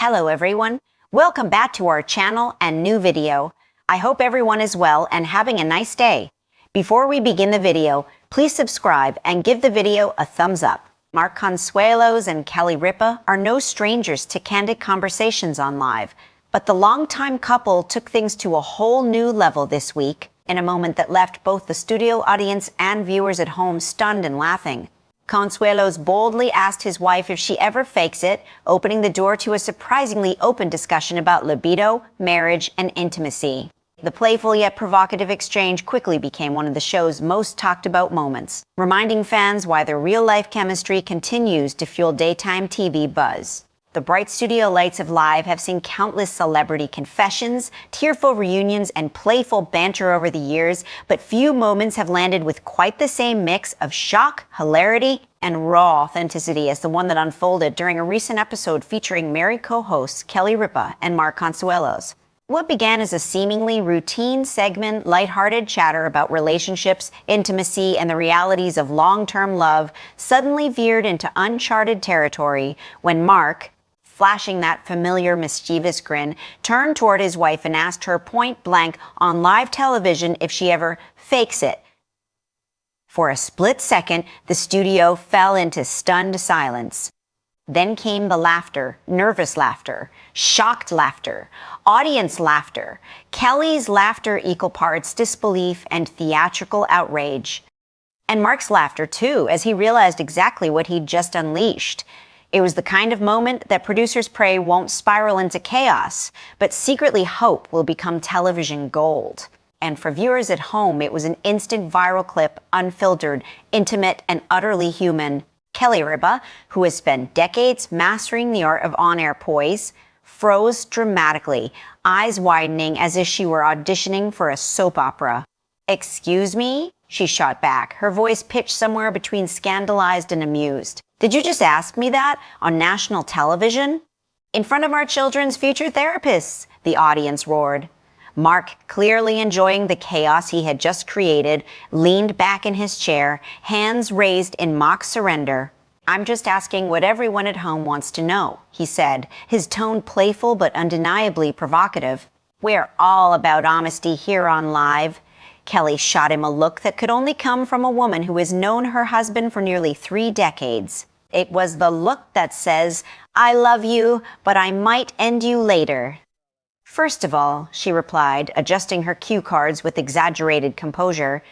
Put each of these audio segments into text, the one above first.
Hello everyone, welcome back to our channel and new video. I hope everyone is well and having a nice day. Before we begin the video, please subscribe and give the video a thumbs up. Mark Consuelos and Kelly Ripa are no strangers to candid conversations on live, but the longtime couple took things to a whole new level this week in a moment that left both the studio audience and viewers at home stunned and laughing. Consuelos boldly asked his wife if she ever fakes it, opening the door to a surprisingly open discussion about libido, marriage, and intimacy. The playful yet provocative exchange quickly became one of the show's most talked about moments, reminding fans why their real-life chemistry continues to fuel daytime TV buzz. The bright studio lights of Live have seen countless celebrity confessions, tearful reunions, and playful banter over the years, but few moments have landed with quite the same mix of shock, hilarity, and raw authenticity as the one that unfolded during a recent episode featuring married co-hosts Kelly Ripa and Mark Consuelos. What began as a seemingly routine segment, lighthearted chatter about relationships, intimacy, and the realities of long-term love suddenly veered into uncharted territory when Mark, flashing that familiar mischievous grin, turned toward his wife and asked her point blank on live television if she ever fakes it. For a split second, the studio fell into stunned silence. Then came the laughter, nervous laughter, shocked laughter, audience laughter, Kelly's laughter equal parts disbelief and theatrical outrage. And Mark's laughter too, as he realized exactly what he'd just unleashed. It was the kind of moment that producers pray won't spiral into chaos, but secretly hope will become television gold. And for viewers at home, it was an instant viral clip, unfiltered, intimate, and utterly human. Kelly Ripa, who has spent decades mastering the art of on-air poise, froze dramatically, eyes widening as if she were auditioning for a soap opera. "Excuse me?" she shot back, her voice pitched somewhere between scandalized and amused. "Did you just ask me that on national television?" "In front of our children's future therapists," the audience roared. Mark, clearly enjoying the chaos he had just created, leaned back in his chair, hands raised in mock surrender. "I'm just asking what everyone at home wants to know," he said, his tone playful but undeniably provocative. "We're all about honesty here on Live." Kelly shot him a look that could only come from a woman who has known her husband for nearly 3 decades. It was the look that says, "I love you, but I might end you later." "First of all," she replied, adjusting her cue cards with exaggerated composure,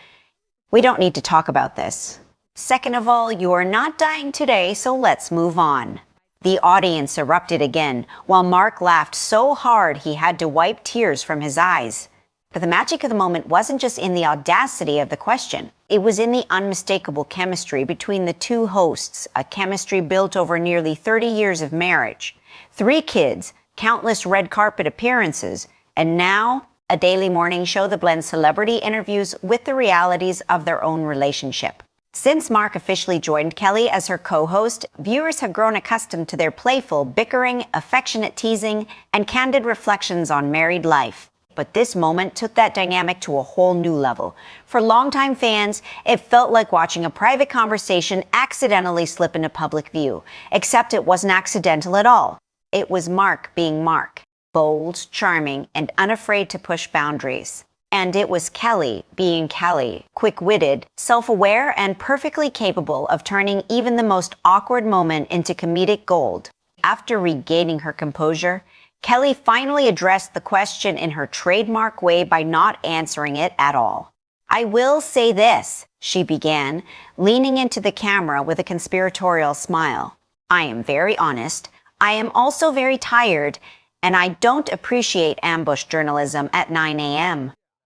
"we don't need to talk about this. Second of all, you are not dying today, so let's move on." The audience erupted again, while Mark laughed so hard he had to wipe tears from his eyes. But the magic of the moment wasn't just in the audacity of the question. It was in the unmistakable chemistry between the two hosts, a chemistry built over nearly 30 years of marriage, 3 kids, countless red carpet appearances, and now a daily morning show that blends celebrity interviews with the realities of their own relationship. Since Mark officially joined Kelly as her co-host, viewers have grown accustomed to their playful, bickering, affectionate teasing, and candid reflections on married life. But this moment took that dynamic to a whole new level. For longtime fans, it felt like watching a private conversation accidentally slip into public view, except it wasn't accidental at all. It was Mark being Mark, bold, charming, and unafraid to push boundaries. And it was Kelly being Kelly, quick-witted, self-aware, and perfectly capable of turning even the most awkward moment into comedic gold. After regaining her composure, Kelly finally addressed the question in her trademark way by not answering it at all. "I will say this," she began, leaning into the camera with a conspiratorial smile. "I am very honest. I am also very tired, and I don't appreciate ambush journalism at 9 a.m.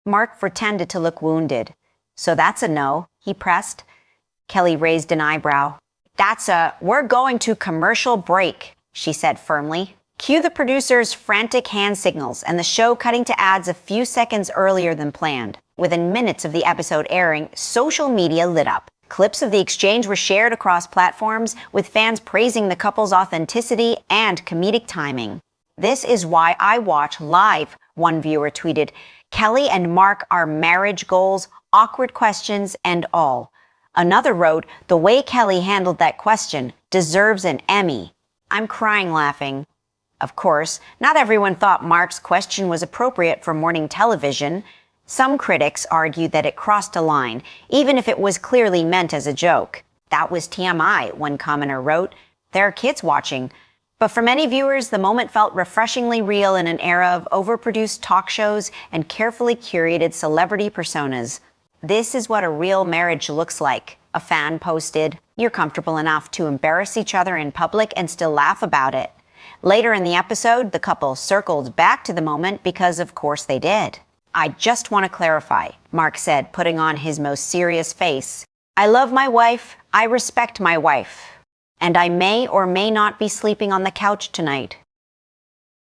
Mark pretended to look wounded. "So that's a no," he pressed. Kelly raised an eyebrow. "We're going to commercial break," she said firmly. Cue the producers' frantic hand signals and the show cutting to ads a few seconds earlier than planned. Within minutes of the episode airing, social media lit up. Clips of the exchange were shared across platforms, with fans praising the couple's authenticity and comedic timing. "This is why I watch Live," one viewer tweeted. "Kelly and Mark are marriage goals, awkward questions, and all." Another wrote, "The way Kelly handled that question deserves an Emmy." "I'm crying laughing." Of course, not everyone thought Mark's question was appropriate for morning television. Some critics argued that it crossed a line, even if it was clearly meant as a joke. That was TMI, one commenter wrote. There are kids watching. But for many viewers, the moment felt refreshingly real in an era of overproduced talk shows and carefully curated celebrity personas. This is what a real marriage looks like, a fan posted. You're comfortable enough to embarrass each other in public and still laugh about it. Later in the episode, the couple circled back to the moment because of course they did. I just want to clarify, Mark said, putting on his most serious face. I love my wife, I respect my wife, and I may or may not be sleeping on the couch tonight.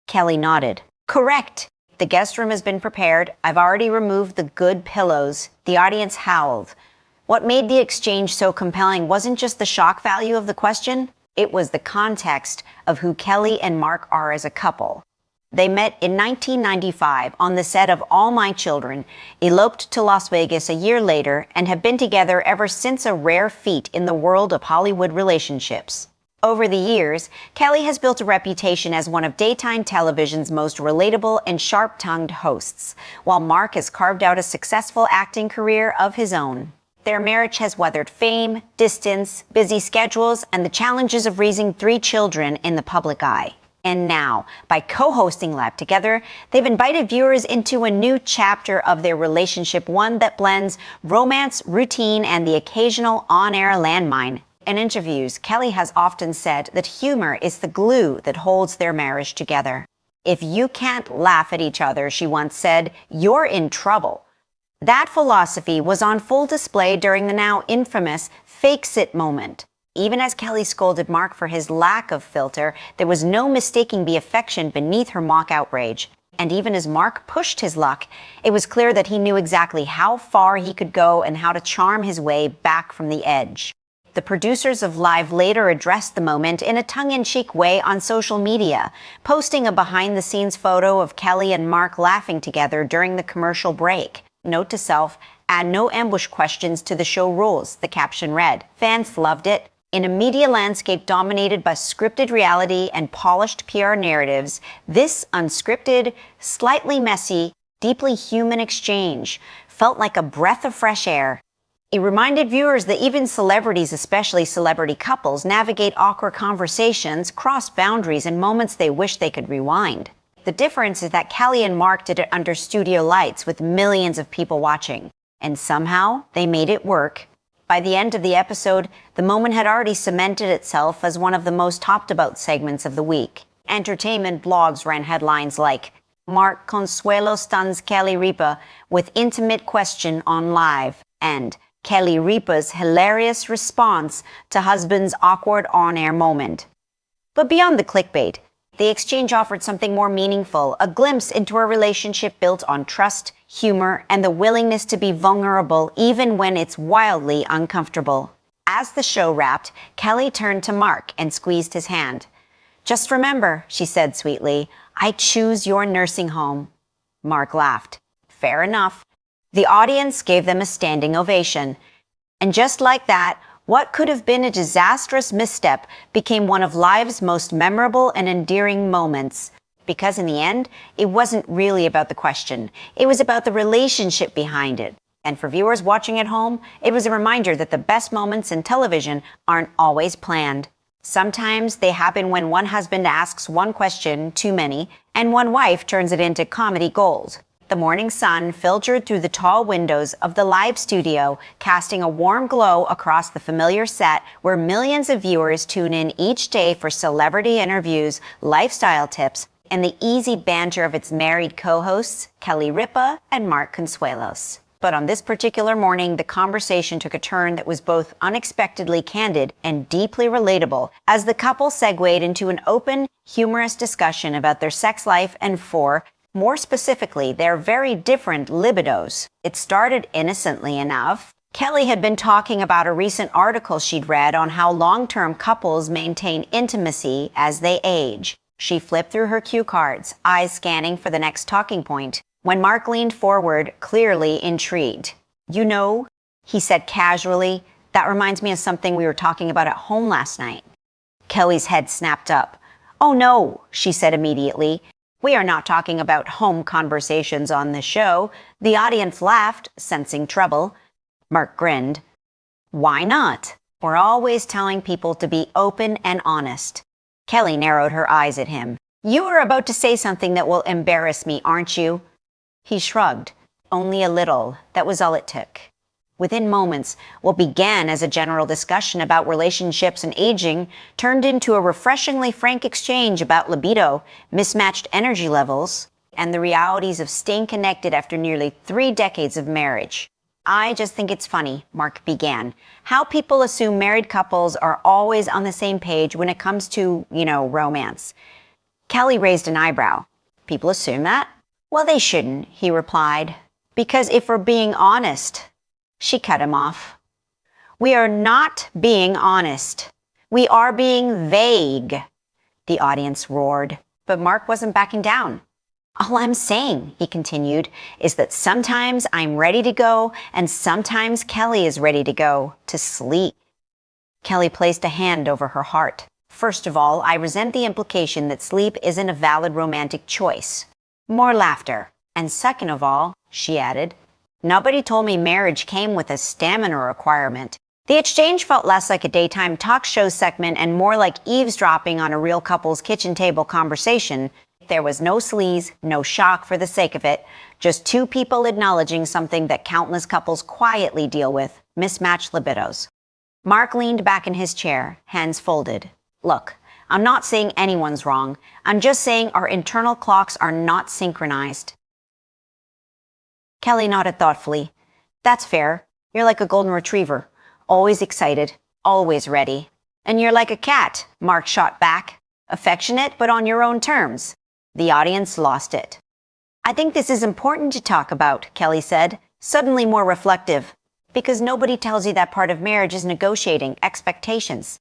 Kelly nodded. Correct. The guest room has been prepared. I've already removed the good pillows. The audience howled. What made the exchange so compelling wasn't just the shock value of the question, it was the context of who Kelly and Mark are as a couple. They met in 1995 on the set of All My Children, eloped to Las Vegas a year later, and have been together ever since, a rare feat in the world of Hollywood relationships. Over the years, Kelly has built a reputation as one of daytime television's most relatable and sharp-tongued hosts, while Mark has carved out a successful acting career of his own. Their marriage has weathered fame, distance, busy schedules, and the challenges of raising 3 children in the public eye. And now, by co-hosting Lab together, they've invited viewers into a new chapter of their relationship, one that blends romance, routine, and the occasional on-air landmine. In interviews, Kelly has often said that humor is the glue that holds their marriage together. If you can't laugh at each other, she once said, you're in trouble. That philosophy was on full display during the now infamous Fake-Sit moment. Even as Kelly scolded Mark for his lack of filter, there was no mistaking the affection beneath her mock outrage. And even as Mark pushed his luck, it was clear that he knew exactly how far he could go and how to charm his way back from the edge. The producers of Live later addressed the moment in a tongue-in-cheek way on social media, posting a behind-the-scenes photo of Kelly and Mark laughing together during the commercial break. Note to self, add no ambush questions to the show rules, the caption read. Fans loved it. In a media landscape dominated by scripted reality and polished PR narratives, this unscripted, slightly messy, deeply human exchange felt like a breath of fresh air. It reminded viewers that even celebrities, especially celebrity couples, navigate awkward conversations, cross boundaries, and moments they wish they could rewind. The difference is that Kelly and Mark did it under studio lights with millions of people watching. And somehow, they made it work. By the end of the episode, the moment had already cemented itself as one of the most talked-about segments of the week. Entertainment blogs ran headlines like, Mark Consuelos stuns Kelly Ripa with intimate question on Live, and Kelly Ripa's hilarious response to husband's awkward on-air moment. But beyond the clickbait, the exchange offered something more meaningful, a glimpse into a relationship built on trust, humor, and the willingness to be vulnerable even when it's wildly uncomfortable. As the show wrapped, Kelly turned to Mark and squeezed his hand. Just remember, she said sweetly, I choose your nursing home. Mark laughed. Fair enough. The audience gave them a standing ovation. And just like that, what could have been a disastrous misstep became one of Live's most memorable and endearing moments. Because in the end, it wasn't really about the question. It was about the relationship behind it. And for viewers watching at home, it was a reminder that the best moments in television aren't always planned. Sometimes they happen when one husband asks one question too many, and one wife turns it into comedy gold. The morning sun filtered through the tall windows of the Live studio, casting a warm glow across the familiar set where millions of viewers tune in each day for celebrity interviews, lifestyle tips, and the easy banter of its married co-hosts, Kelly Ripa and Mark Consuelos. But on this particular morning, the conversation took a turn that was both unexpectedly candid and deeply relatable as the couple segued into an open, humorous discussion about their sex life and more specifically, their very different libidos. It started innocently enough. Kelly had been talking about a recent article she'd read on how long-term couples maintain intimacy as they age. She flipped through her cue cards, eyes scanning for the next talking point, when Mark leaned forward, clearly intrigued. You know, he said casually, that reminds me of something we were talking about at home last night. Kelly's head snapped up. "Oh no," she said immediately. "We are not talking about home conversations on this show." The audience laughed, sensing trouble. Mark grinned. "Why not? We're always telling people to be open and honest." Kelly narrowed her eyes at him. "You are about to say something that will embarrass me, aren't you?" He shrugged. "Only a little. That was all it took." Within moments, what began as a general discussion about relationships and aging turned into a refreshingly frank exchange about libido, mismatched energy levels, and the realities of staying connected after nearly 3 decades of marriage. "I just think it's funny," Mark began, "how people assume married couples are always on the same page when it comes to, romance." Kelly raised an eyebrow. "People assume that?" "Well, they shouldn't," he replied. "Because if we're being honest..." She cut him off. "We are not being honest. We are being vague," the audience roared. But Mark wasn't backing down. "All I'm saying," he continued, "is that sometimes I'm ready to go and sometimes Kelly is ready to go to sleep." Kelly placed a hand over her heart. "First of all, I resent the implication that sleep isn't a valid romantic choice." More laughter. "And second of all," she added, "nobody told me marriage came with a stamina requirement." The exchange felt less like a daytime talk show segment and more like eavesdropping on a real couple's kitchen table conversation. There was no sleaze, no shock for the sake of it, just two people acknowledging something that countless couples quietly deal with: mismatched libidos. Mark leaned back in his chair, hands folded. "Look, I'm not saying anyone's wrong. I'm just saying our internal clocks are not synchronized." Kelly nodded thoughtfully. "That's fair. You're like a golden retriever. Always excited, always ready." "And you're like a cat," Mark shot back. "Affectionate, but on your own terms." The audience lost it. "I think this is important to talk about," Kelly said, suddenly more reflective. "Because nobody tells you that part of marriage is negotiating expectations."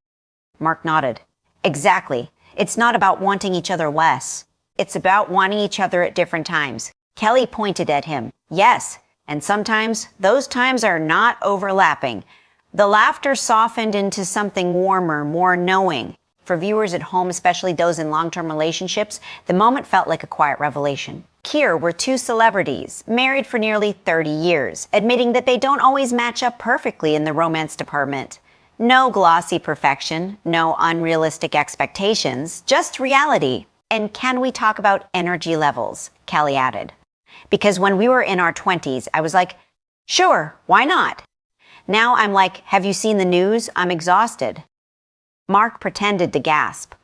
Mark nodded. "Exactly. It's not about wanting each other less. It's about wanting each other at different times." Kelly pointed at him. "Yes, and sometimes those times are not overlapping." The laughter softened into something warmer, more knowing. For viewers at home, especially those in long-term relationships, the moment felt like a quiet revelation. Here were two celebrities, married for nearly 30 years, admitting that they don't always match up perfectly in the romance department. No glossy perfection, no unrealistic expectations, just reality. "And can we talk about energy levels?" Kelly added. "Because when we were in our 20s, I was like, sure, why not? Now I'm like, have you seen the news? I'm exhausted." Mark pretended to gasp.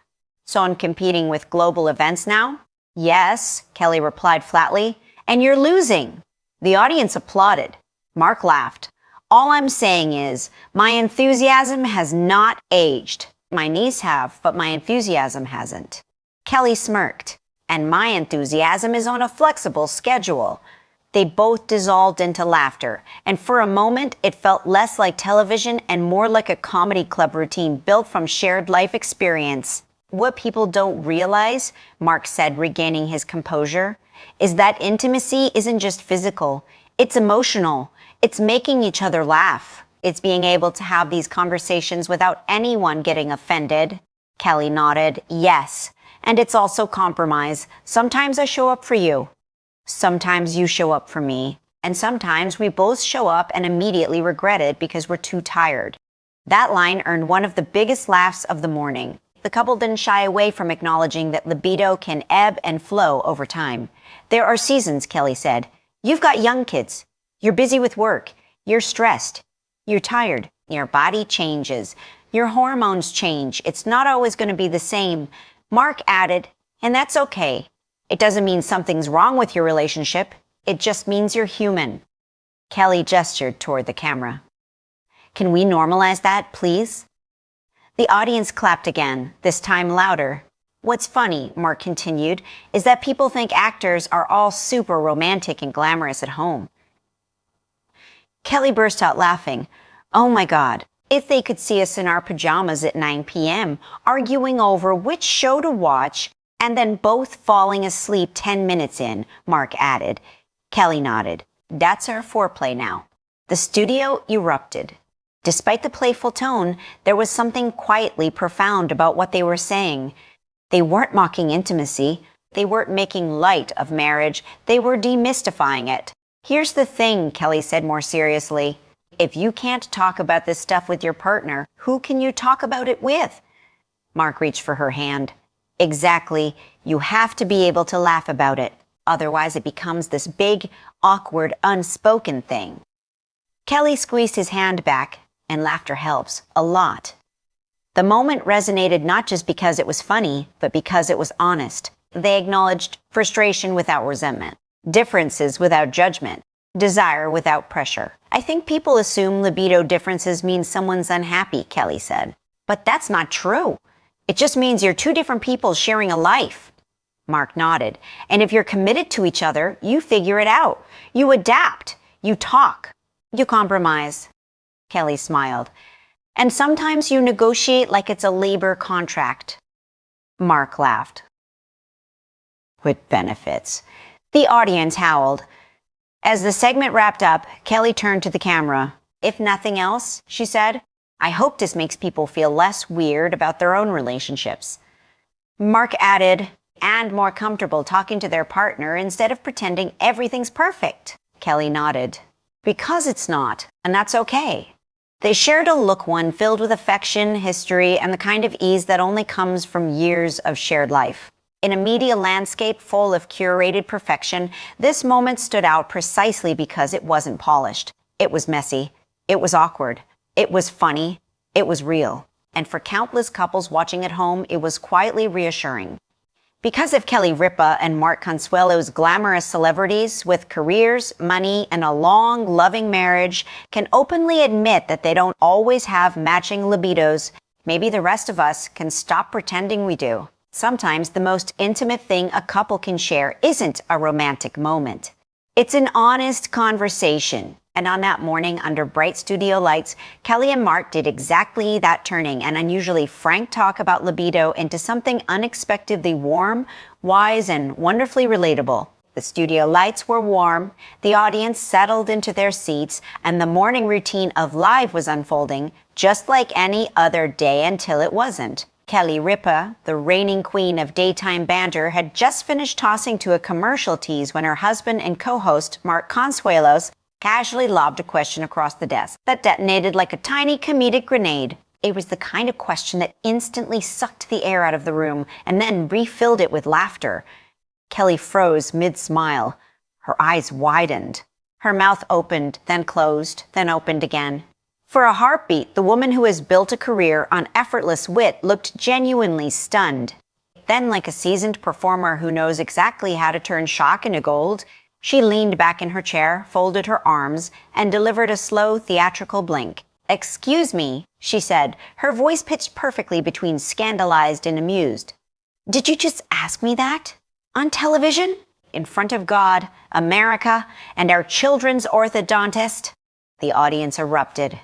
"So I'm competing with global events now?" "Yes," Kelly replied flatly. "And you're losing." The audience applauded. Mark laughed. "All I'm saying is, my enthusiasm has not aged. My knees have, but my enthusiasm hasn't." Kelly smirked. "And my enthusiasm is on a flexible schedule." They both dissolved into laughter, and for a moment it felt less like television and more like a comedy club routine built from shared life experience. "What people don't realize," Mark said, regaining his composure, "is that intimacy isn't just physical, it's emotional. It's making each other laugh. It's being able to have these conversations without anyone getting offended." Kelly nodded. "Yes, and it's also compromise. Sometimes I show up for you. Sometimes you show up for me. And sometimes we both show up and immediately regret it because we're too tired." That line earned one of the biggest laughs of the morning. The couple didn't shy away from acknowledging that libido can ebb and flow over time. "There are seasons," Kelly said. "You've got young kids. You're busy with work. You're stressed. You're tired. Your body changes. Your hormones change. It's not always going to be the same." Mark added, "And that's okay. It doesn't mean something's wrong with your relationship. It just means you're human." Kelly gestured toward the camera. "Can we normalize that, please?" The audience clapped again, this time louder. "What's funny," Mark continued, "is that people think actors are all super romantic and glamorous at home." Kelly burst out laughing. "Oh my God, if they could see us in our pajamas at 9 p.m., arguing over which show to watch, and then both falling asleep 10 minutes in," Mark added. Kelly nodded. "That's our foreplay now." The studio erupted. Despite the playful tone, there was something quietly profound about what they were saying. They weren't mocking intimacy. They weren't making light of marriage. They were demystifying it. Here's the thing, Kelly said more seriously. If you can't talk about this stuff with your partner, who can you talk about it with? Mark reached for her hand. Exactly. You have to be able to laugh about it. Otherwise, it becomes this big, awkward, unspoken thing. Kelly squeezed his hand back, and laughter helps a lot. The moment resonated not just because it was funny, but because it was honest. They acknowledged frustration without resentment, differences without judgment, desire without pressure. I think people assume libido differences mean someone's unhappy, Kelly said. But that's not true. It just means you're two different people sharing a life. Mark nodded. And if you're committed to each other, you figure it out. You adapt. You talk. You compromise. Kelly smiled. And sometimes you negotiate like it's a labor contract. Mark laughed. With benefits. The audience howled. As the segment wrapped up, Kelly turned to the camera. If nothing else, she said, I hope this makes people feel less weird about their own relationships. Mark added, and more comfortable talking to their partner instead of pretending everything's perfect. Kelly nodded. Because it's not, and that's okay. They shared a look one filled with affection, history, and the kind of ease that only comes from years of shared life. In a media landscape full of curated perfection, this moment stood out precisely because it wasn't polished. It was messy. It was awkward. It was funny. It was real. And for countless couples watching at home, it was quietly reassuring. Because of Kelly Ripa and Mark Consuelos, glamorous celebrities with careers, money, and a long, loving marriage can openly admit that they don't always have matching libidos. Maybe the rest of us can stop pretending we do. Sometimes the most intimate thing a couple can share isn't a romantic moment. It's an honest conversation. And on that morning, under bright studio lights, Kelly and Mark did exactly that, turning an unusually frank talk about libido into something unexpectedly warm, wise, and wonderfully relatable. The studio lights were warm, the audience settled into their seats, and the morning routine of live was unfolding, just like any other day until it wasn't. Kelly Ripa, the reigning queen of daytime banter, had just finished tossing to a commercial tease when her husband and co-host, Mark Consuelos, casually lobbed a question across the desk that detonated like a tiny comedic grenade. It was the kind of question that instantly sucked the air out of the room and then refilled it with laughter. Kelly froze mid-smile. Her eyes widened. Her mouth opened, then closed, then opened again. For a heartbeat, the woman who has built a career on effortless wit looked genuinely stunned. Then, like a seasoned performer who knows exactly how to turn shock into gold, she leaned back in her chair, folded her arms, and delivered a slow, theatrical blink. "Excuse me," she said, her voice pitched perfectly between scandalized and amused. "Did you just ask me that? On television? In front of God, America, and our children's orthodontist?" The audience erupted.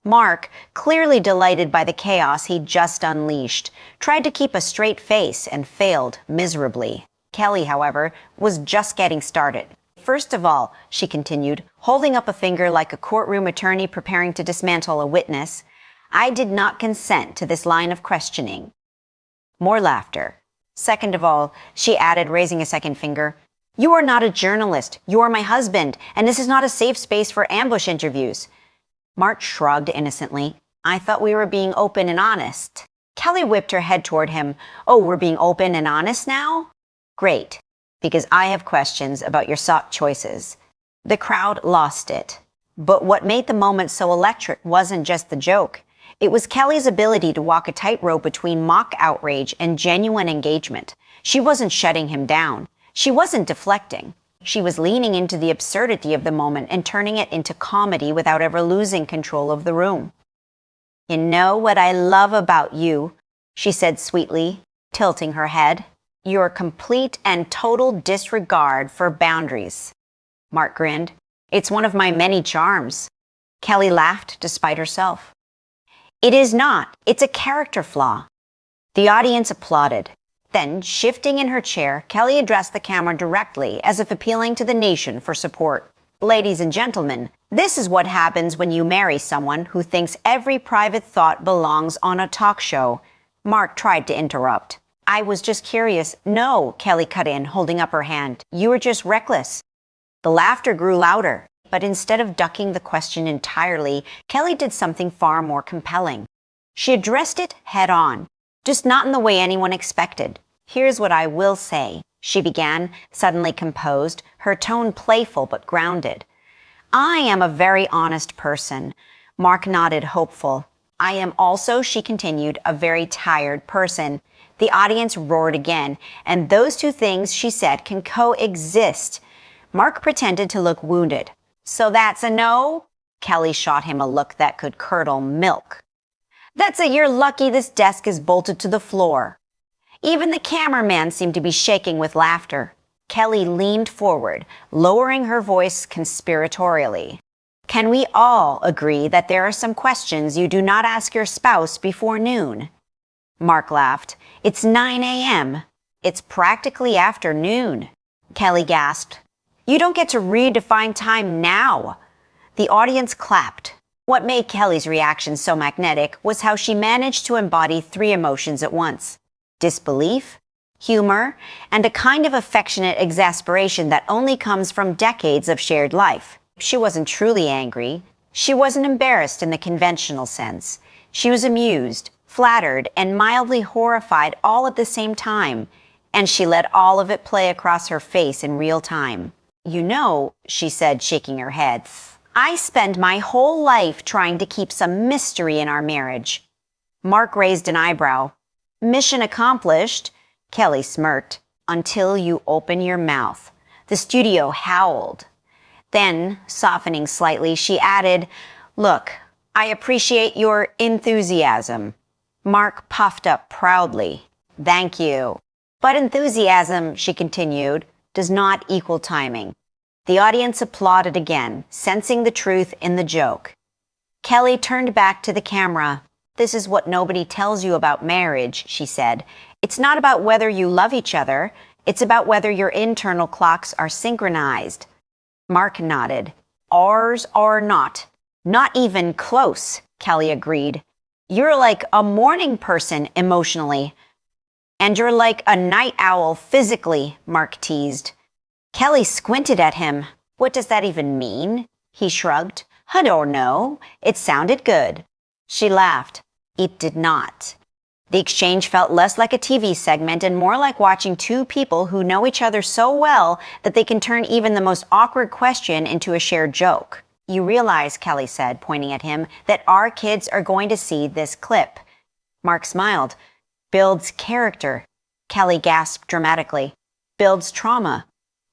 Mark, clearly delighted by the chaos he'd just unleashed, tried to keep a straight face and failed miserably. Kelly, however, was just getting started. "First of all," she continued, holding up a finger like a courtroom attorney preparing to dismantle a witness, "I did not consent to this line of questioning." More laughter. "Second of all," she added, raising a second finger, "you are not a journalist. You are my husband, and this is not a safe space for ambush interviews." Mark shrugged innocently. "I thought we were being open and honest." Kelly whipped her head toward him. "Oh, we're being open and honest now? Great, because I have questions about your sock choices." The crowd lost it. But what made the moment so electric wasn't just the joke. It was Kelly's ability to walk a tightrope between mock outrage and genuine engagement. She wasn't shutting him down. She wasn't deflecting. She was leaning into the absurdity of the moment and turning it into comedy without ever losing control of the room. "You know what I love about you," she said sweetly, tilting her head. "Your complete and total disregard for boundaries." Mark grinned. "It's one of my many charms." Kelly laughed despite herself. "It is not. It's a character flaw." The audience applauded. Then, shifting in her chair, Kelly addressed the camera directly, as if appealing to the nation for support. "Ladies and gentlemen, this is what happens when you marry someone who thinks every private thought belongs on a talk show." Mark tried to interrupt. I was just curious. No, Kelly cut in, holding up her hand. You were just reckless. The laughter grew louder, but instead of ducking the question entirely, Kelly did something far more compelling. She addressed it head on, just not in the way anyone expected. Here's what I will say, she began, suddenly composed, her tone playful but grounded. I am a very honest person. Mark nodded, hopeful. I am also, she continued, a very tired person. The audience roared again, and those two things, she said, can coexist. Mark pretended to look wounded. So that's a no? Kelly shot him a look that could curdle milk. That's a you're lucky this desk is bolted to the floor. Even the cameraman seemed to be shaking with laughter. Kelly leaned forward, lowering her voice conspiratorially. Can we all agree that there are some questions you do not ask your spouse before noon? Mark laughed. It's 9 a.m. It's practically afternoon. Kelly gasped. You don't get to redefine time now. The audience clapped. What made Kelly's reaction so magnetic was how she managed to embody three emotions at once. Disbelief, humor, and a kind of affectionate exasperation that only comes from decades of shared life. She wasn't truly angry. She wasn't embarrassed in the conventional sense. She was amused, flattered, and mildly horrified all at the same time, and she let all of it play across her face in real time. You know, she said, shaking her head, I spend my whole life trying to keep some mystery in our marriage. Mark raised an eyebrow. Mission accomplished, Kelly smirked, until you open your mouth. The studio howled. Then, softening slightly, she added, Look, I appreciate your enthusiasm. Mark puffed up proudly. Thank you. But enthusiasm, she continued, does not equal timing. The audience applauded again, sensing the truth in the joke. Kelly turned back to the camera. This is what nobody tells you about marriage, she said. It's not about whether you love each other. It's about whether your internal clocks are synchronized. Mark nodded. Ours are not. Not even close, Kelly agreed. You're like a morning person emotionally. And you're like a night owl physically, Mark teased. Kelly squinted at him. What does that even mean? He shrugged. I don't know. It sounded good. She laughed. It did not. The exchange felt less like a TV segment and more like watching two people who know each other so well that they can turn even the most awkward question into a shared joke. You realize, Kelly said, pointing at him, that our kids are going to see this clip. Mark smiled. Builds character. Kelly gasped dramatically. Builds trauma.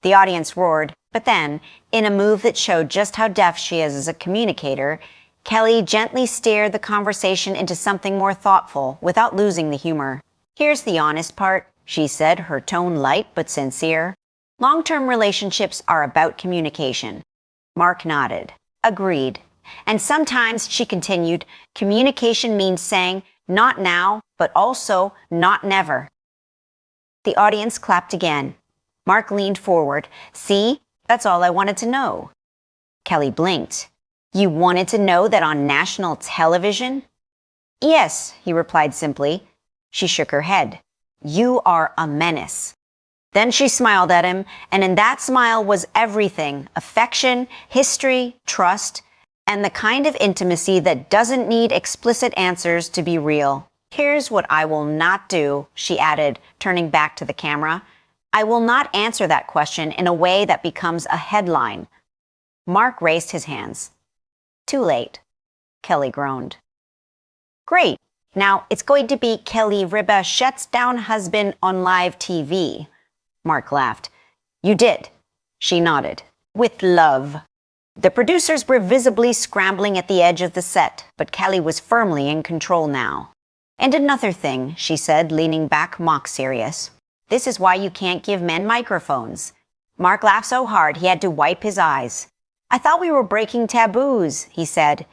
The audience roared, but then, in a move that showed just how deft she is as a communicator, Kelly gently steered the conversation into something more thoughtful without losing the humor. Here's the honest part, she said, her tone light but sincere. Long-term relationships are about communication. Mark nodded. Agreed. And sometimes, she continued, communication means saying, not now, but also not never. The audience clapped again. Mark leaned forward. See, that's all I wanted to know. Kelly blinked. You wanted to know that on national television? Yes, he replied simply. She shook her head. You are a menace. Then she smiled at him, and in that smile was everything, affection, history, trust, and the kind of intimacy that doesn't need explicit answers to be real. Here's what I will not do, she added, turning back to the camera. I will not answer that question in a way that becomes a headline. Mark raised his hands. Too late, Kelly groaned. Great. Now it's going to be Kelly Ripa shuts down husband on live TV. Mark laughed. You did. She nodded. With love. The producers were visibly scrambling at the edge of the set, but Kelly was firmly in control now. And another thing, she said, leaning back mock serious. This is why you can't give men microphones. Mark laughed so hard he had to wipe his eyes. I thought we were breaking taboos, he said.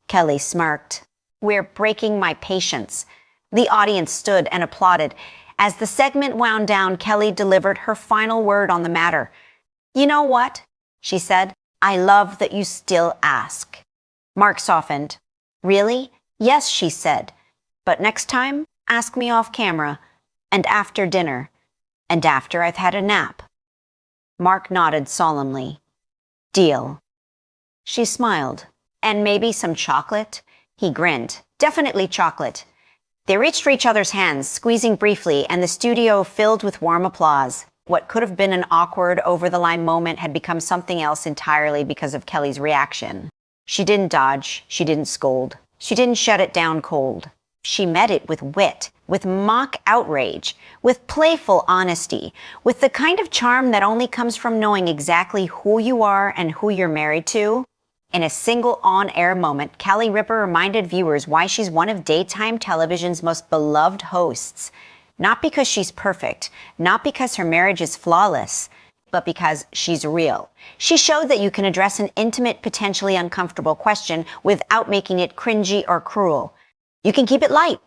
Kelly smirked. We're breaking my patience. The audience stood and applauded. As the segment wound down, Kelly delivered her final word on the matter. You know what? She said. I love that you still ask. Mark softened. Really? Yes, she said. But next time, ask me off camera. and after dinner, and after I've had a nap. Mark nodded solemnly. Deal. She smiled. And maybe some chocolate? He grinned. Definitely chocolate. They reached for each other's hands, squeezing briefly, and the studio filled with warm applause. What could have been an awkward, over-the-line moment had become something else entirely because of Kelly's reaction. She didn't dodge. She didn't scold. She didn't shut it down cold. She met it with wit, with mock outrage, with playful honesty, with the kind of charm that only comes from knowing exactly who you are and who you're married to. In a single on-air moment, Kelly Ripa reminded viewers why she's one of daytime television's most beloved hosts. Not because she's perfect, not because her marriage is flawless, but because she's real. She showed that you can address an intimate, potentially uncomfortable question without making it cringy or cruel. You can keep it light.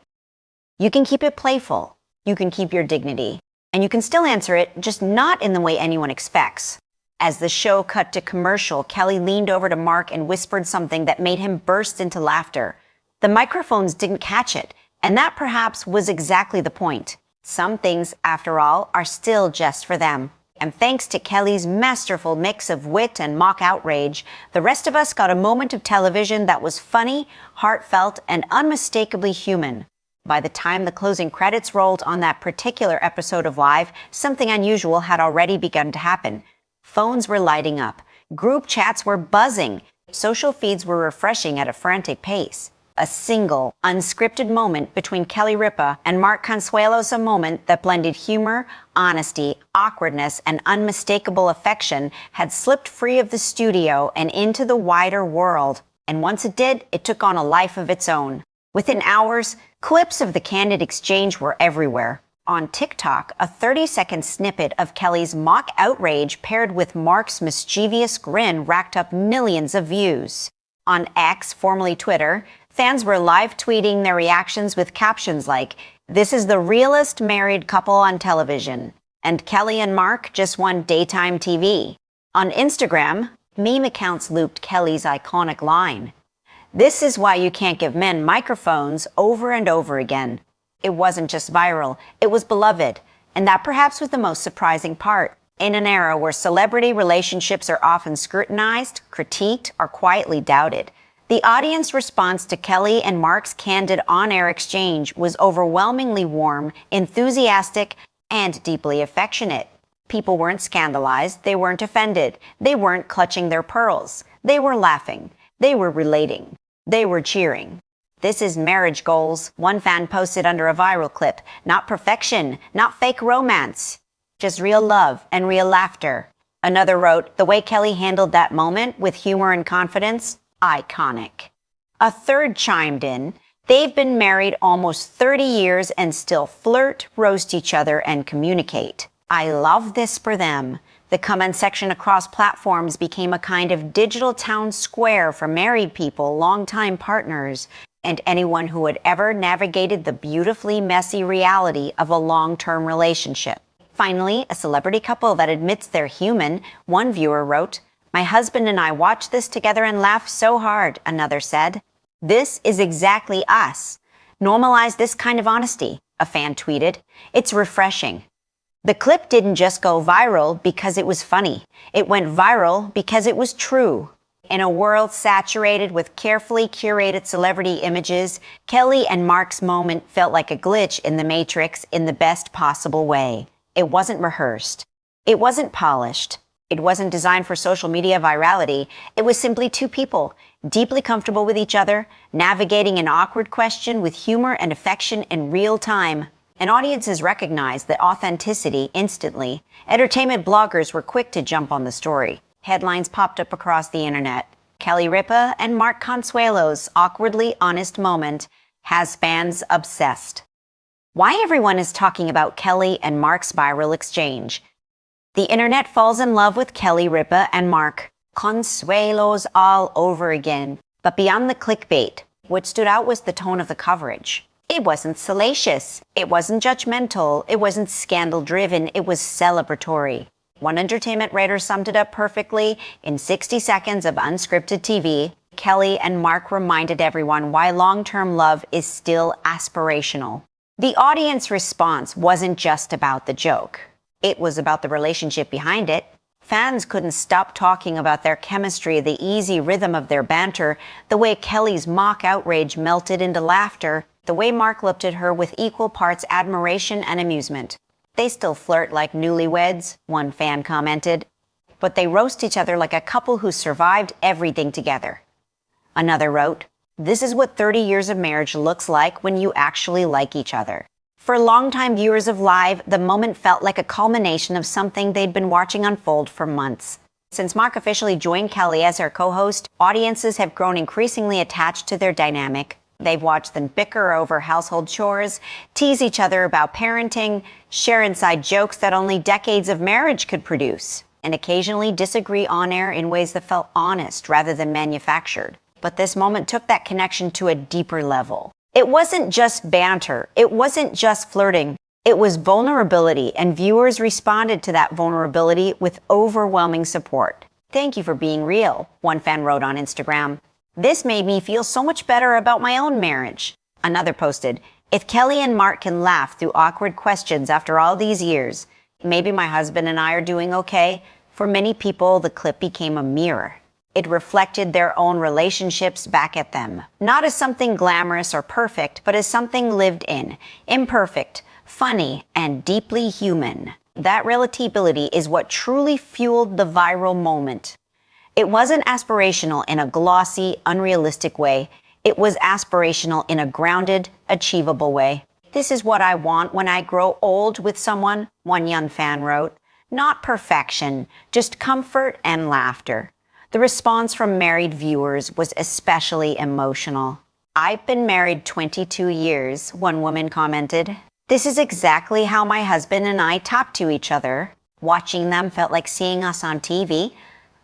You can keep it playful. You can keep your dignity. And you can still answer it, just not in the way anyone expects. As the show cut to commercial, Kelly leaned over to Mark and whispered something that made him burst into laughter. The microphones didn't catch it, and that perhaps was exactly the point. Some things, after all, are still just for them. And thanks to Kelly's masterful mix of wit and mock outrage, the rest of us got a moment of television that was funny, heartfelt, and unmistakably human. By the time the closing credits rolled on that particular episode of Live, something unusual had already begun to happen. Phones were lighting up. Group chats were buzzing. Social feeds were refreshing at a frantic pace. A single, unscripted moment between Kelly Ripa and Mark Consuelos, a moment that blended humor, honesty, awkwardness, and unmistakable affection, had slipped free of the studio and into the wider world. And once it did, it took on a life of its own. Within hours, clips of the candid exchange were everywhere. On TikTok, a 30-second snippet of Kelly's mock outrage paired with Mark's mischievous grin racked up millions of views. On X, formerly Twitter, fans were live tweeting their reactions with captions like, "This is the realest married couple on television," and "Kelly and Mark just won daytime TV." On Instagram, meme accounts looped Kelly's iconic line, "This is why you can't give men microphones," over and over again. It wasn't just viral, it was beloved, and that perhaps was the most surprising part. In an era where celebrity relationships are often scrutinized, critiqued, or quietly doubted, the audience response to Kelly and Mark's candid on-air exchange was overwhelmingly warm, enthusiastic, and deeply affectionate. People weren't scandalized, they weren't offended, they weren't clutching their pearls. They were laughing, they were relating, they were cheering. "This is marriage goals," one fan posted under a viral clip. "Not perfection, not fake romance, just real love and real laughter." Another wrote, "The way Kelly handled that moment with humor and confidence, iconic." A third chimed in, "They've been married almost 30 years and still flirt, roast each other, and communicate. I love this for them." The comment section across platforms became a kind of digital town square for married people, longtime partners, and anyone who had ever navigated the beautifully messy reality of a long-term relationship. Finally, a celebrity couple that admits they're human, one viewer wrote, "My husband and I watched this together and laughed so hard," another said. "This is exactly us. Normalize this kind of honesty," a fan tweeted. "It's refreshing." The clip didn't just go viral because it was funny. It went viral because it was true. In a world saturated with carefully curated celebrity images, Kelly and Mark's moment felt like a glitch in the Matrix in the best possible way. It wasn't rehearsed. It wasn't polished. It wasn't designed for social media virality. It was simply two people, deeply comfortable with each other, navigating an awkward question with humor and affection in real time. And audiences recognized the authenticity instantly. Entertainment bloggers were quick to jump on the story. Headlines popped up across the internet. Kelly Ripa and Mark Consuelos' awkwardly honest moment has fans obsessed. Why everyone is talking about Kelly and Mark's viral exchange. The internet falls in love with Kelly Ripa and Mark Consuelos all over again. But beyond the clickbait, what stood out was the tone of the coverage. It wasn't salacious. It wasn't judgmental. It wasn't scandal-driven. It was celebratory. One entertainment writer summed it up perfectly. In 60 seconds of unscripted TV, Kelly and Mark reminded everyone why long-term love is still aspirational. The audience response wasn't just about the joke. It was about the relationship behind it. Fans couldn't stop talking about their chemistry, the easy rhythm of their banter, the way Kelly's mock outrage melted into laughter, the way Mark looked at her with equal parts admiration and amusement. "They still flirt like newlyweds," one fan commented, "but they roast each other like a couple who survived everything together." Another wrote, "This is what 30 years of marriage looks like when you actually like each other." For longtime viewers of Live, the moment felt like a culmination of something they'd been watching unfold for months. Since Mark officially joined Kelly as her co-host, audiences have grown increasingly attached to their dynamic. They've watched them bicker over household chores, tease each other about parenting, share inside jokes that only decades of marriage could produce, and occasionally disagree on air in ways that felt honest rather than manufactured. But this moment took that connection to a deeper level. It wasn't just banter. It wasn't just flirting. It was vulnerability, and viewers responded to that vulnerability with overwhelming support. "Thank you for being real," one fan wrote on Instagram. "This made me feel so much better about my own marriage." Another posted, "If Kelly and Mark can laugh through awkward questions after all these years, maybe my husband and I are doing okay." For many people, the clip became a mirror. It reflected their own relationships back at them, not as something glamorous or perfect, but as something lived in, imperfect, funny, and deeply human. That relatability is what truly fueled the viral moment. It wasn't aspirational in a glossy, unrealistic way. It was aspirational in a grounded, achievable way. "This is what I want when I grow old with someone," one young fan wrote. Not perfection, just comfort and laughter. The response from married viewers was especially emotional. "I've been married 22 years, one woman commented. "This is exactly how my husband and I talk to each other. Watching them felt like seeing us on TV.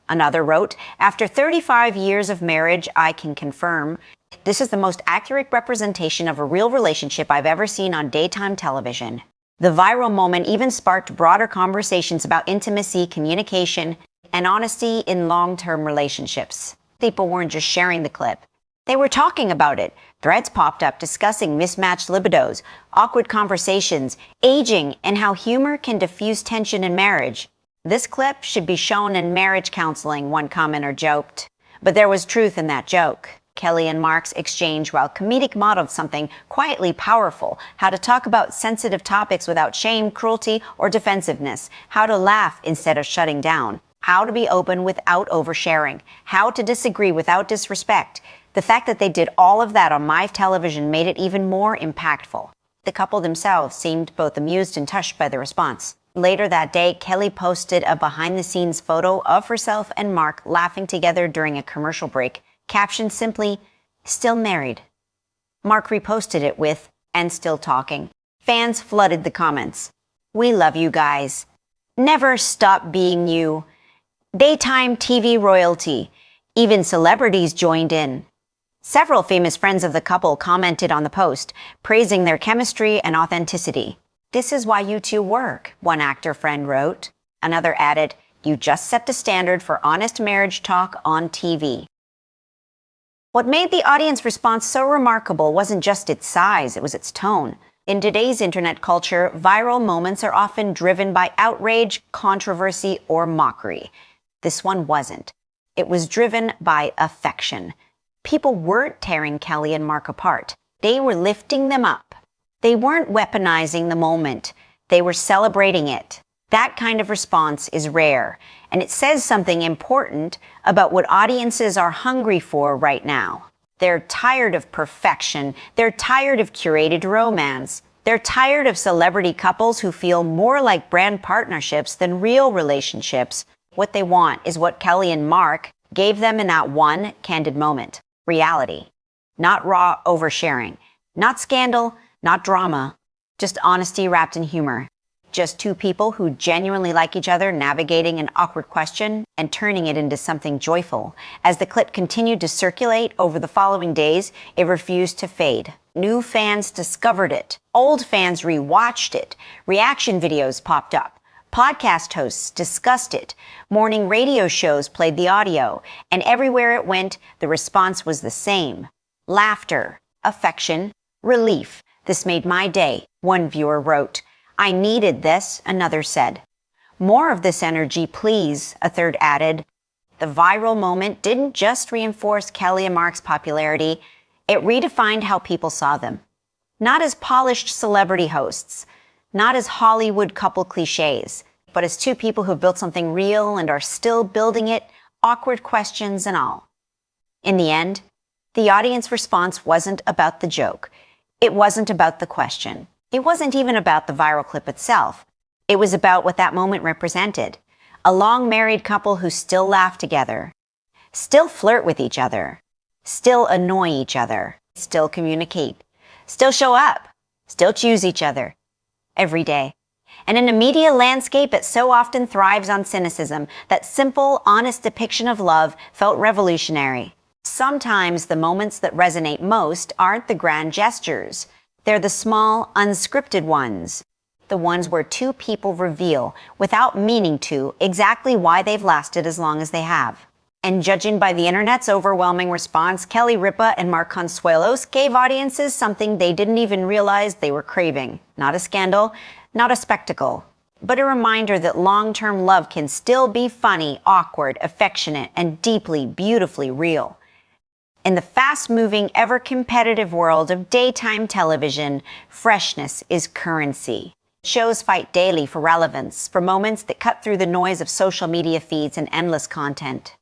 Another wrote, "After 35 years of marriage, I can confirm this is the most accurate representation of a real relationship I've ever seen on daytime television." The viral moment even sparked broader conversations about intimacy, communication, and honesty in long-term relationships. People weren't just sharing the clip. They were talking about it. Threads popped up discussing mismatched libidos, awkward conversations, aging, and how humor can diffuse tension in marriage. "This clip should be shown in marriage counseling," one commenter joked. But there was truth in that joke. Kelly and Mark's exchange, while comedic, modeled something quietly powerful: how to talk about sensitive topics without shame, cruelty, or defensiveness, how to laugh instead of shutting down, how to be open without oversharing, how to disagree without disrespect. The fact that they did all of that on live television made it even more impactful. The couple themselves seemed both amused and touched by the response. Later that day, Kelly posted a behind-the-scenes photo of herself and Mark laughing together during a commercial break, captioned simply, "Still married." Mark reposted it with, "And still talking." Fans flooded the comments. "We love you guys. Never stop being you. Daytime TV royalty." Even celebrities joined in. Several famous friends of the couple commented on the post, praising their chemistry and authenticity. "This is why you two work," one actor friend wrote. Another added, "You just set the standard for honest marriage talk on TV." What made the audience response so remarkable wasn't just its size, it was its tone. In today's internet culture, viral moments are often driven by outrage, controversy, or mockery. This one wasn't. It was driven by affection. People weren't tearing Kelly and Mark apart. They were lifting them up. They weren't weaponizing the moment. They were celebrating it. That kind of response is rare, and it says something important about what audiences are hungry for right now. They're tired of perfection. They're tired of curated romance. They're tired of celebrity couples who feel more like brand partnerships than real relationships. What they want is what Kelly and Mark gave them in that one candid moment: reality. Not raw oversharing. Not scandal. Not drama. Just honesty wrapped in humor. Just two people who genuinely like each other, navigating an awkward question and turning it into something joyful. As the clip continued to circulate over the following days, it refused to fade. New fans discovered it. Old fans rewatched it. Reaction videos popped up. Podcast hosts discussed it. Morning radio shows played the audio. And everywhere it went, the response was the same: laughter, affection, relief, "This made my day," one viewer wrote. "I needed this," another said. "More of this energy, please," a third added. The viral moment didn't just reinforce Kelly and Mark's popularity, it redefined how people saw them. Not as polished celebrity hosts, not as Hollywood couple cliches, but as two people who built something real and are still building it, awkward questions and all. In the end, the audience response wasn't about the joke. It wasn't about the question. It wasn't even about the viral clip itself. It was about what that moment represented. A long-married couple who still laugh together, still flirt with each other, still annoy each other, still communicate, still show up, still choose each other, every day. And in a media landscape that so often thrives on cynicism, that simple, honest depiction of love felt revolutionary. Sometimes the moments that resonate most aren't the grand gestures. They're the small, unscripted ones. The ones where two people reveal, without meaning to, exactly why they've lasted as long as they have. And judging by the internet's overwhelming response, Kelly Ripa and Mark Consuelos gave audiences something they didn't even realize they were craving. Not a scandal, not a spectacle, but a reminder that long-term love can still be funny, awkward, affectionate, and deeply, beautifully real. In the fast-moving, ever-competitive world of daytime television, freshness is currency. Shows fight daily for relevance, for moments that cut through the noise of social media feeds and endless content.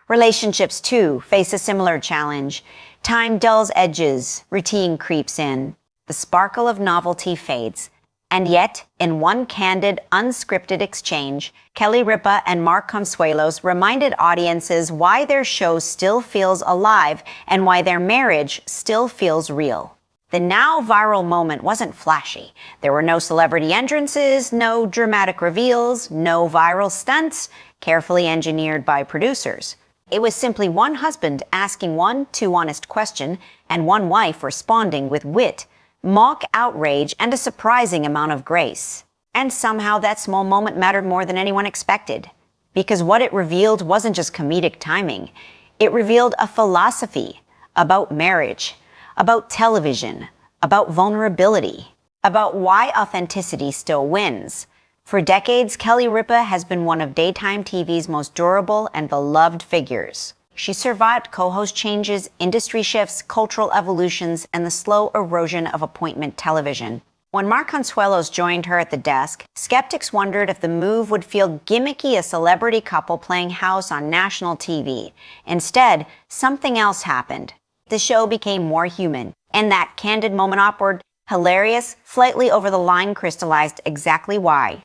Relationships, too, face a similar challenge. Time dulls edges, routine creeps in. The sparkle of novelty fades. And yet, in one candid, unscripted exchange, Kelly Ripa and Mark Consuelos reminded audiences why their show still feels alive and why their marriage still feels real. The now viral moment wasn't flashy. There were no celebrity entrances, no dramatic reveals, no viral stunts, carefully engineered by producers. It was simply one husband asking one too honest question and one wife responding with wit, mock outrage, and a surprising amount of grace. And somehow that small moment mattered more than anyone expected. Because what it revealed wasn't just comedic timing. It revealed a philosophy about marriage, about television, about vulnerability, about why authenticity still wins. For decades, Kelly Ripa has been one of daytime TV's most durable and beloved figures. She survived co-host changes, industry shifts, cultural evolutions, and the slow erosion of appointment television. When Mark Consuelos joined her at the desk, skeptics wondered if the move would feel gimmicky, a celebrity couple playing house on national TV. Instead, something else happened. The show became more human, and that candid moment awkward, hilarious, slightly over the line crystallized exactly why.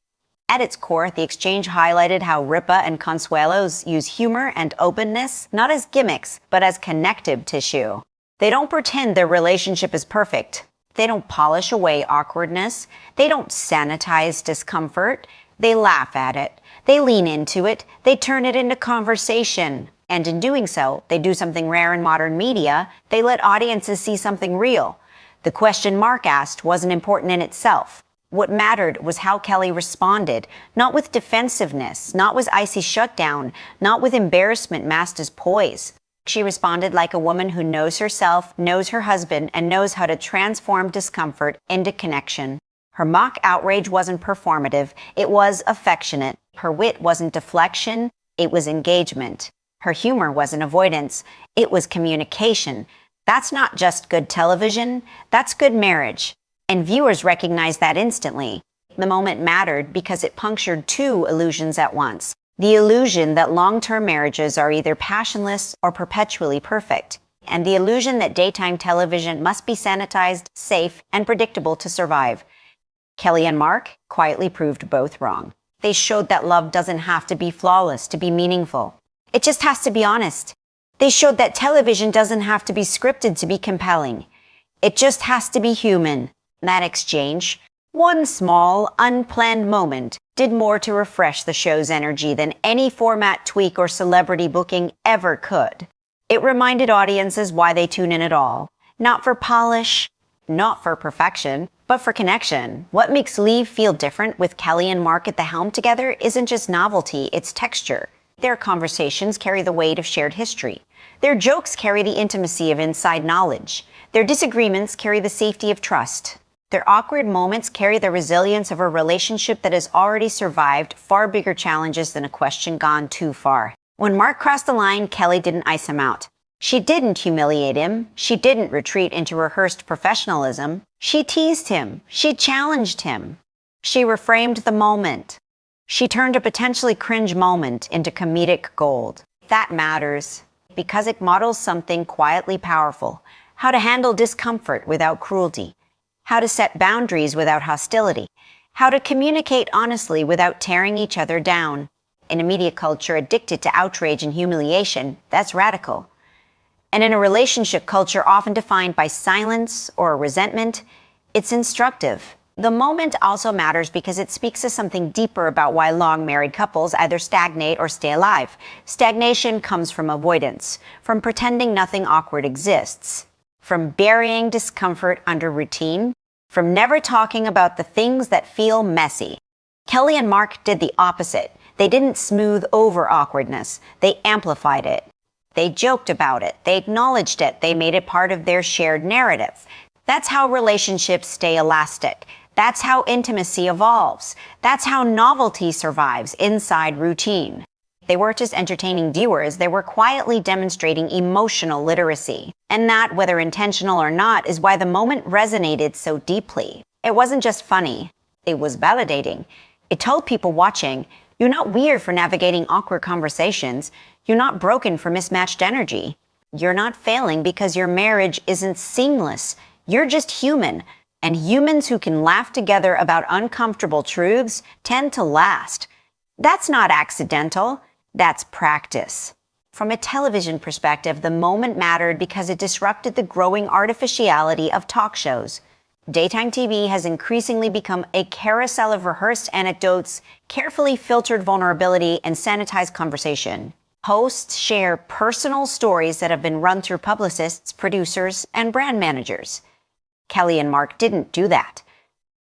At its core, the exchange highlighted how Ripa and Consuelos use humor and openness not as gimmicks, but as connective tissue. They don't pretend their relationship is perfect. They don't polish away awkwardness. They don't sanitize discomfort. They laugh at it. They lean into it. They turn it into conversation. And in doing so, they do something rare in modern media. They let audiences see something real. The question Mark asked wasn't important in itself. What mattered was how Kelly responded, not with defensiveness, not with icy shutdown, not with embarrassment masked as poise. She responded like a woman who knows herself, knows her husband, and knows how to transform discomfort into connection. Her mock outrage wasn't performative, it was affectionate. Her wit wasn't deflection, it was engagement. Her humor wasn't avoidance, it was communication. That's not just good television, that's good marriage. And viewers recognized that instantly. The moment mattered because it punctured two illusions at once. The illusion that long-term marriages are either passionless or perpetually perfect. And the illusion that daytime television must be sanitized, safe, and predictable to survive. Kelly and Mark quietly proved both wrong. They showed that love doesn't have to be flawless to be meaningful. It just has to be honest. They showed that television doesn't have to be scripted to be compelling. It just has to be human. That exchange, one small, unplanned moment, did more to refresh the show's energy than any format tweak or celebrity booking ever could. It reminded audiences why they tune in at all. Not for polish, not for perfection, but for connection. What makes Leave feel different with Kelly and Mark at the helm together isn't just novelty, it's texture. Their conversations carry the weight of shared history. Their jokes carry the intimacy of inside knowledge. Their disagreements carry the safety of trust. Their awkward moments carry the resilience of a relationship that has already survived far bigger challenges than a question gone too far. When Mark crossed the line, Kelly didn't ice him out. She didn't humiliate him. She didn't retreat into rehearsed professionalism. She teased him. She challenged him. She reframed the moment. She turned a potentially cringe moment into comedic gold. That matters because it models something quietly powerful: how to handle discomfort without cruelty, how to set boundaries without hostility, how to communicate honestly without tearing each other down. In a media culture addicted to outrage and humiliation, that's radical. And in a relationship culture often defined by silence or resentment, it's instructive. The moment also matters because it speaks to something deeper about why long married couples either stagnate or stay alive. Stagnation comes from avoidance, from pretending nothing awkward exists, from burying discomfort under routine, from never talking about the things that feel messy. Kelly and Mark did the opposite. They didn't smooth over awkwardness. They amplified it. They joked about it. They acknowledged it. They made it part of their shared narrative. That's how relationships stay elastic. That's how intimacy evolves. That's how novelty survives inside routine. They weren't just entertaining viewers, they were quietly demonstrating emotional literacy. And that, whether intentional or not, is why the moment resonated so deeply. It wasn't just funny. It was validating. It told people watching, you're not weird for navigating awkward conversations. You're not broken for mismatched energy. You're not failing because your marriage isn't seamless. You're just human. And humans who can laugh together about uncomfortable truths tend to last. That's not accidental. That's practice. From a television perspective, the moment mattered because it disrupted the growing artificiality of talk shows. Daytime TV has increasingly become a carousel of rehearsed anecdotes, carefully filtered vulnerability, and sanitized conversation. Hosts share personal stories that have been run through publicists, producers, and brand managers. Kelly and Mark didn't do that.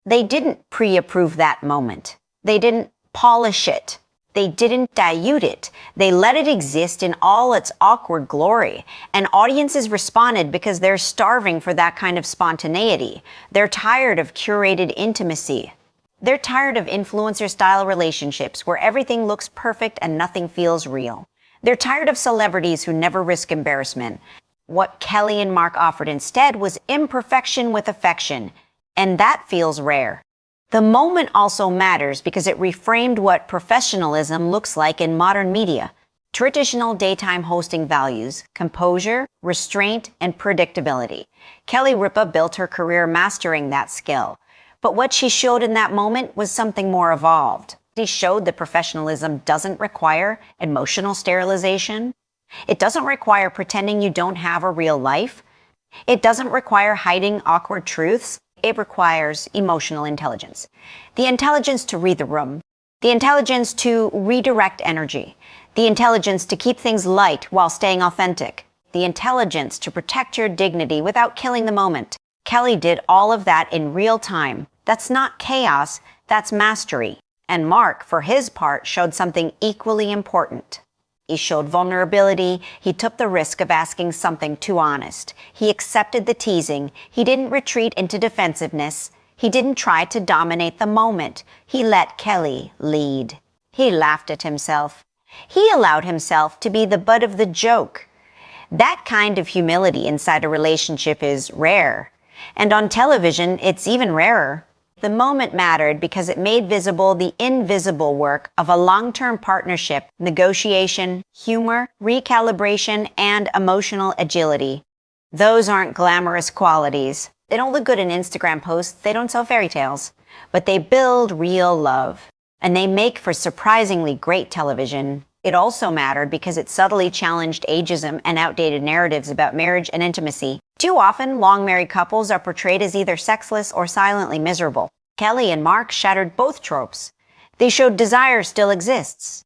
They didn't pre-approve that moment. They didn't polish it. They didn't dilute it. They let it exist in all its awkward glory. And audiences responded because they're starving for that kind of spontaneity. They're tired of curated intimacy. They're tired of influencer-style relationships where everything looks perfect and nothing feels real. They're tired of celebrities who never risk embarrassment. What Kelly and Mark offered instead was imperfection with affection, and that feels rare. The moment also matters because it reframed what professionalism looks like in modern media. Traditional daytime hosting values composure, restraint, and predictability. Kelly Ripa built her career mastering that skill. But what she showed in that moment was something more evolved. She showed that professionalism doesn't require emotional sterilization. It doesn't require pretending you don't have a real life. It doesn't require hiding awkward truths. It requires emotional intelligence. The intelligence to read the room. The intelligence to redirect energy. The intelligence to keep things light while staying authentic. The intelligence to protect your dignity without killing the moment. Kelly did all of that in real time. That's not chaos, that's mastery. And Mark, for his part, showed something equally important. He showed vulnerability. He took the risk of asking something too honest. He accepted the teasing. He didn't retreat into defensiveness. He didn't try to dominate the moment. He let Kelly lead. He laughed at himself. He allowed himself to be the butt of the joke. That kind of humility inside a relationship is rare. And on television, it's even rarer. The moment mattered because it made visible the invisible work of a long-term partnership, negotiation, humor, recalibration, and emotional agility. Those aren't glamorous qualities. They don't look good in Instagram posts. They don't sell fairy tales. But they build real love. And they make for surprisingly great television. It also mattered because it subtly challenged ageism and outdated narratives about marriage and intimacy. Too often, long married couples are portrayed as either sexless or silently miserable. Kelly and Mark shattered both tropes. They showed desire still exists.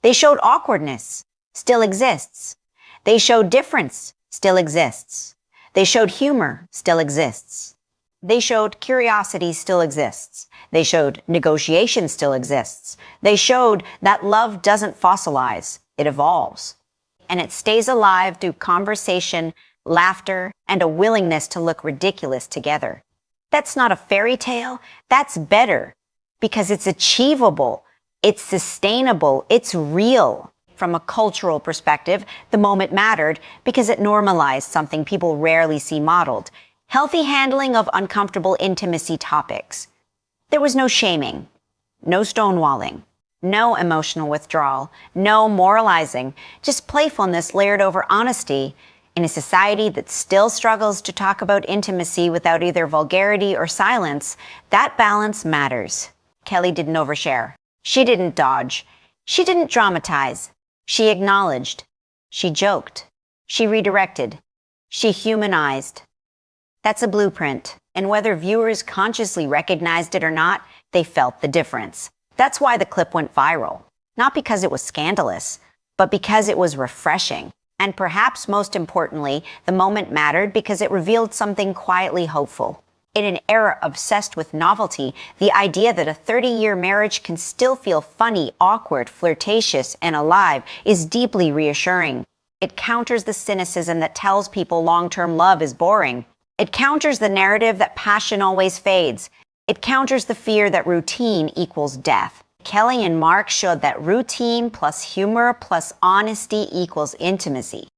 They showed awkwardness still exists. They showed difference still exists. They showed humor still exists. They showed curiosity still exists. They showed negotiation still exists. They showed that love doesn't fossilize, it evolves. And it stays alive through conversation, laughter, and a willingness to look ridiculous together. That's not a fairy tale, that's better, because it's achievable, it's sustainable, it's real. From a cultural perspective, the moment mattered because it normalized something people rarely see modeled: healthy handling of uncomfortable intimacy topics. There was no shaming, no stonewalling, no emotional withdrawal, no moralizing, just playfulness layered over honesty. In a society that still struggles to talk about intimacy without either vulgarity or silence, that balance matters. Kelly didn't overshare. She didn't dodge. She didn't dramatize. She acknowledged. She joked. She redirected. She humanized. That's a blueprint, and whether viewers consciously recognized it or not, they felt the difference. That's why the clip went viral. Not because it was scandalous, but because it was refreshing. And perhaps most importantly, the moment mattered because it revealed something quietly hopeful. In an era obsessed with novelty, the idea that a 30-year marriage can still feel funny, awkward, flirtatious, and alive is deeply reassuring. It counters the cynicism that tells people long-term love is boring. It counters the narrative that passion always fades. It counters the fear that routine equals death. Kelly and Mark showed that routine plus humor plus honesty equals intimacy.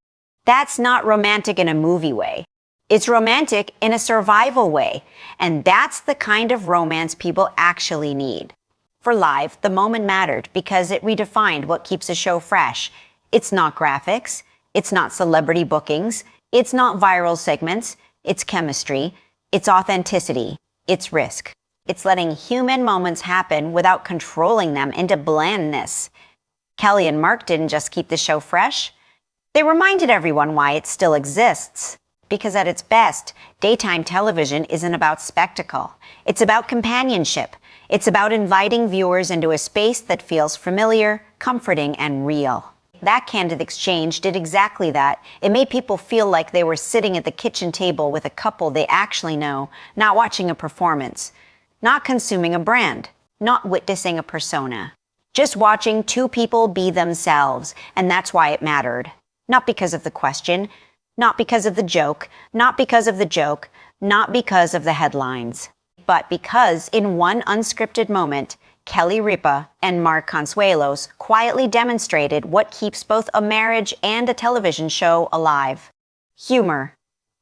That's not romantic in a movie way. It's romantic in a survival way. And that's the kind of romance people actually need. For Live, the moment mattered because it redefined what keeps a show fresh. It's not graphics. It's not celebrity bookings. It's not viral segments. It's chemistry. It's authenticity. It's risk. It's letting human moments happen without controlling them into blandness. Kelly and Mark didn't just keep the show fresh. They reminded everyone why it still exists. Because at its best, daytime television isn't about spectacle. It's about companionship. It's about inviting viewers into a space that feels familiar, comforting, and real. That candid exchange did exactly that. It made people feel like they were sitting at the kitchen table with a couple they actually know, not watching a performance. Not consuming a brand, not witnessing a persona. Just watching two people be themselves, and that's why it mattered. Not because of the question, not because of the joke, not because of the joke, not because of the headlines. But because in one unscripted moment, Kelly Ripa and Mark Consuelos quietly demonstrated what keeps both a marriage and a television show alive. Humor,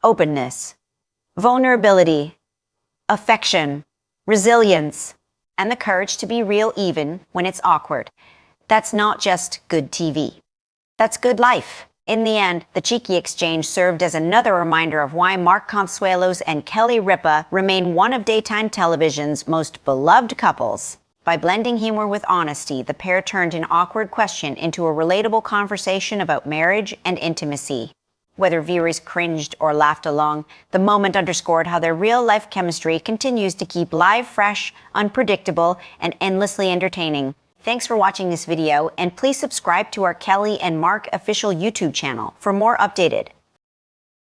openness, vulnerability, affection, resilience, and the courage to be real even when it's awkward. That's not just good TV. That's good life. In the end, the cheeky exchange served as another reminder of why Mark Consuelos and Kelly Ripa remain one of daytime television's most beloved couples. By blending humor with honesty, the pair turned an awkward question into a relatable conversation about marriage and intimacy. Whether viewers cringed or laughed along, the moment underscored how their real-life chemistry continues to keep Live fresh, unpredictable, and endlessly entertaining. Thanks for watching this video, and please subscribe to our Kelly and Mark official YouTube channel for more updated